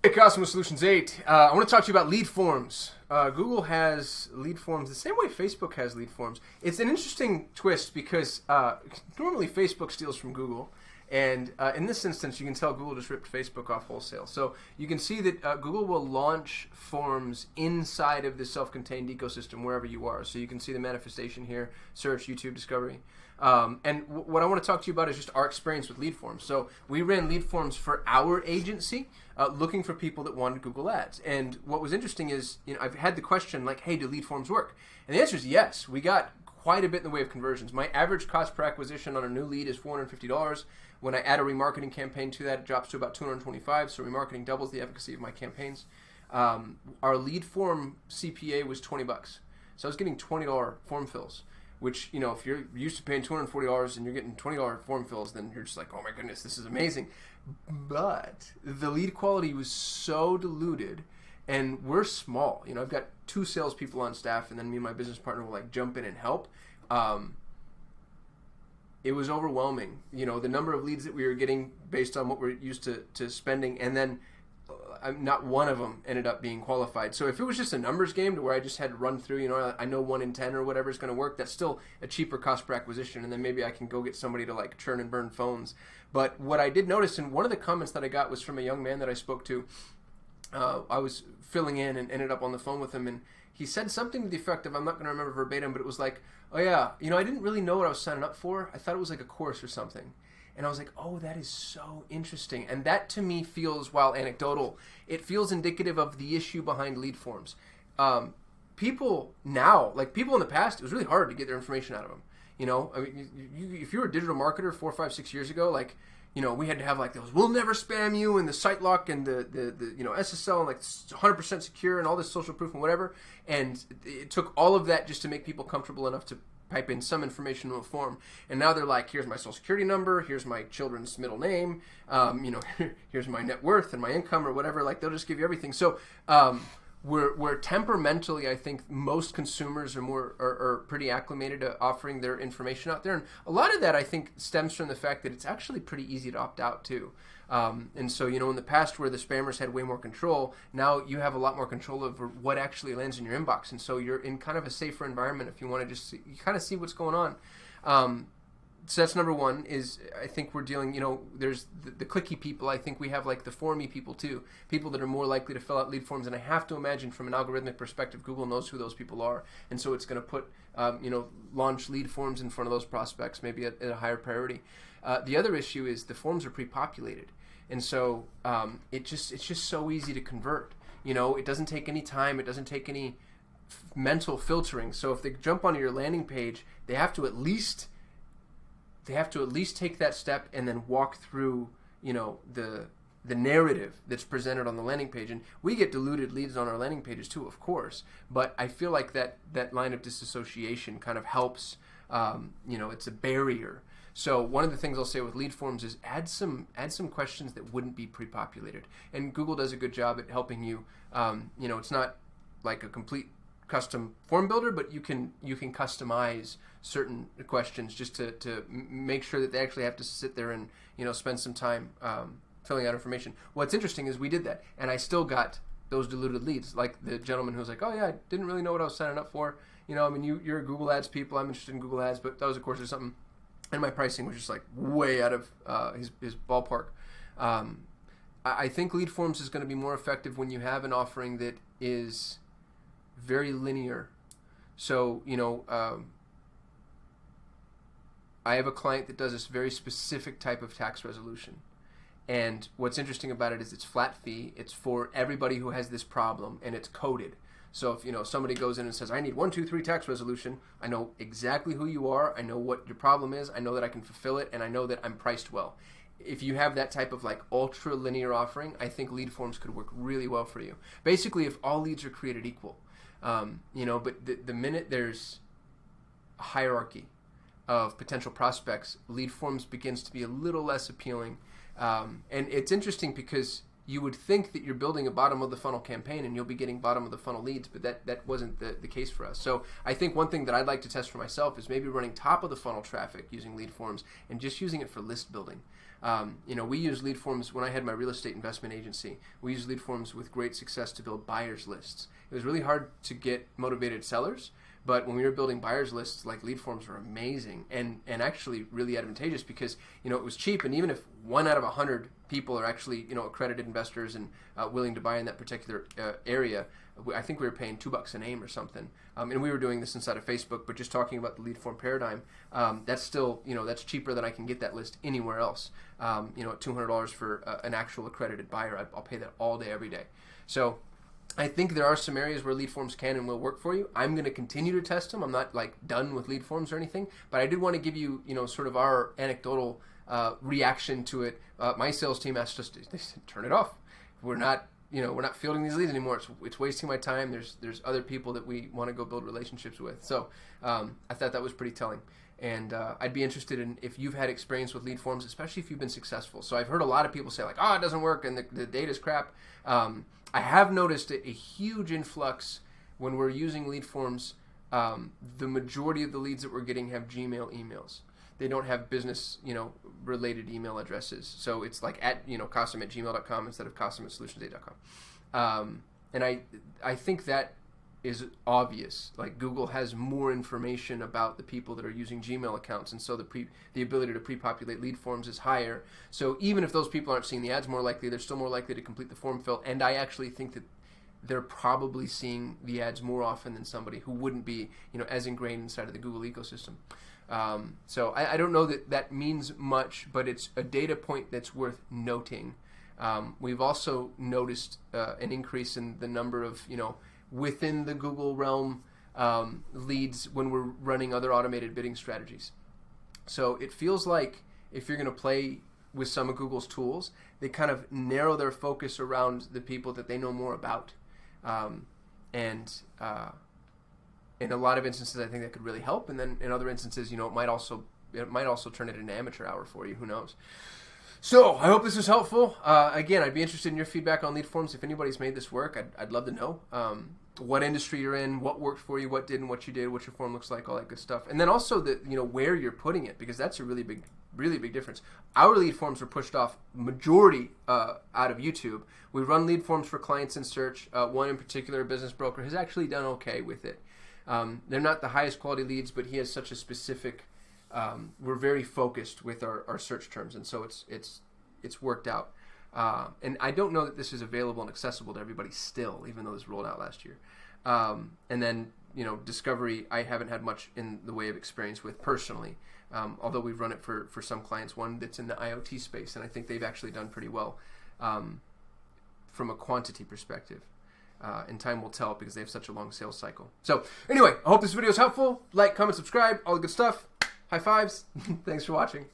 Hey, Cosmos Solutions 8. I want to talk to you about lead forms. Google has lead forms the same way Facebook has lead forms. It's an interesting twist because normally Facebook steals from Google. And in this instance, you can tell Google just ripped Facebook off wholesale. So you can see that Google will launch forms inside of the self-contained ecosystem wherever you are. So you can see the manifestation here, search, YouTube, discovery. And what I want to talk to you about is just our experience with lead forms. So we ran lead forms for our agency, looking for people that wanted Google Ads. And what was interesting is, I've had the question like, hey, do lead forms work? And the answer is yes. We got quite a bit in the way of conversions. My average cost per acquisition on a new lead is $450. When I add a remarketing campaign to that, it drops to about $225. So remarketing doubles the efficacy of my campaigns. Our lead form CPA was $20. So I was getting $20 form fills, which, if you're used to paying $240 and you're getting $20 form fills, then you're just like, oh my goodness, this is amazing. But the lead quality was so diluted, and we're small. I've got 2 salespeople on staff, and then me and my business partner will jump in and help. It was overwhelming, the number of leads that we were getting based on what we're used to spending, and then not one of them ended up being qualified. So if it was just a numbers game to where I just had to run through, I know 1 in 10 or whatever is going to work, that's still a cheaper cost per acquisition, and then maybe I can go get somebody to churn and burn phones. But what I did notice, and one of the comments that I got was from a young man that I spoke to. I was filling in and ended up on the phone with him, and he said something to the effect of, I'm not going to remember verbatim, but it was like, oh yeah, I didn't really know what I was signing up for. I thought it was like a course or something. And I was like, oh, that is so interesting. And that to me feels, while anecdotal, it feels indicative of the issue behind lead forms. People now, people in the past, it was really hard to get their information out of them. If you were a digital marketer 4, 5, 6 years ago, we had to have those, we'll never spam you, and the site lock, and the SSL, and 100% secure, and all this social proof and whatever. And it took all of that just to make people comfortable enough to type in some information in a form. And now they're like, here's my social security number, here's my children's middle name, here's my net worth and my income or whatever. They'll just give you everything. So we're temperamentally, I think most consumers are pretty acclimated to offering their information out there. And a lot of that, I think, stems from the fact that it's actually pretty easy to opt out too. And so, in the past where the spammers had way more control, now you have a lot more control over what actually lands in your inbox. And so you're in kind of a safer environment if you want to just see what's going on. So that's number one, is I think we're dealing, there's the clicky people. I think we have the formy people too, people that are more likely to fill out lead forms. And I have to imagine from an algorithmic perspective, Google knows who those people are. And so it's going to put, launch lead forms in front of those prospects, maybe at a higher priority. The other issue is the forms are pre-populated. And so it's just so easy to convert. It doesn't take any time. It doesn't take any mental filtering. So if they jump onto your landing page, they have to at least take that step and then walk through, the narrative that's presented on the landing page. And we get diluted leads on our landing pages too, of course. But I feel like that line of disassociation kind of helps. It's a barrier. So one of the things I'll say with lead forms is add some questions that wouldn't be pre-populated. And Google does a good job at helping you. It's not like a complete custom form builder, but you can customize certain questions just to make sure that they actually have to sit there and spend some time filling out information. What's interesting is we did that, and I still got those diluted leads, like the gentleman who was like, oh yeah, I didn't really know what I was signing up for. You're a Google Ads people, I'm interested in Google Ads, but that was a course or something, and my pricing was just way out of his ballpark. I think lead forms is going to be more effective when you have an offering that is very linear. So, I have a client that does this very specific type of tax resolution. And what's interesting about it is it's flat fee. It's for everybody who has this problem, and it's coded. So if somebody goes in and says, I need 1, 2, 3 tax resolution, I know exactly who you are, I know what your problem is, I know that I can fulfill it, and I know that I'm priced well. If you have that type of ultra linear offering, I think lead forms could work really well for you. Basically, if all leads are created equal. But the minute there's a hierarchy of potential prospects, lead forms begins to be a little less appealing. And it's interesting because you would think that you're building a bottom of the funnel campaign and you'll be getting bottom of the funnel leads, but that wasn't the case for us. So I think one thing that I'd like to test for myself is maybe running top of the funnel traffic using lead forms and just using it for list building. We use lead forms when I had my real estate investment agency. We used lead forms with great success to build buyers lists. It was really hard to get motivated sellers, but when we were building buyers lists, like, lead forms were amazing and actually really advantageous because, it was cheap. And even if 1 out of 100 people are actually, accredited investors and willing to buy in that particular area, I think we were paying $2 a name or something. And we were doing this inside of Facebook, but just talking about the lead form paradigm, that's still, that's cheaper than I can get that list anywhere else. At $200 for an actual accredited buyer, I'll pay that all day, every day. So I think there are some areas where lead forms can and will work for you. I'm going to continue to test them. I'm not done with lead forms or anything, but I did want to give you, sort of our anecdotal reaction to it. My sales team asked us they said, turn it off. We're not fielding these leads anymore. It's wasting my time. There's other people that we want to go build relationships with. So I thought that was pretty telling. And I'd be interested in if you've had experience with lead forms, especially if you've been successful. So I've heard a lot of people say it doesn't work and the data's crap. I have noticed a huge influx when we're using lead forms. The majority of the leads that we're getting have Gmail emails. They don't have business, related email addresses. So it's at, Costum@gmail.com instead of Costum@solutions8.com. And I think that is obvious. Google has more information about the people that are using Gmail accounts, and so the ability to pre-populate lead forms is higher. So even if those people aren't seeing the ads more likely, they're still more likely to complete the form fill. And I actually think that they're probably seeing the ads more often than somebody who wouldn't be, as ingrained inside of the Google ecosystem. So I don't know that means much, but it's a data point that's worth noting. We've also noticed an increase in the number of, within the Google realm leads when we're running other automated bidding strategies. So it feels like if you're going to play with some of Google's tools, they kind of narrow their focus around the people that they know more about. In a lot of instances, I think that could really help. And then in other instances, it might also turn it into amateur hour for you. Who knows? So I hope this was helpful. Again, I'd be interested in your feedback on lead forms. If anybody's made this work, I'd love to know what industry you're in, what worked for you, what didn't, what you did, what your form looks like, all that good stuff. And then also where you're putting it, because that's a really big difference. Our lead forms were pushed off majority out of YouTube. We run lead forms for clients in search. One in particular, a business broker, has actually done okay with it. They're not the highest quality leads, but he has such a specific. We're very focused with our search terms, and so it's worked out. And I don't know that this is available and accessible to everybody still, even though this rolled out last year. And then discovery, I haven't had much in the way of experience with personally, although we've run it for some clients. One that's in the IoT space, and I think they've actually done pretty well from a quantity perspective. And time will tell because they have such a long sales cycle. So anyway, I hope this video is helpful. Like, comment, subscribe, all the good stuff. High fives. Thanks for watching.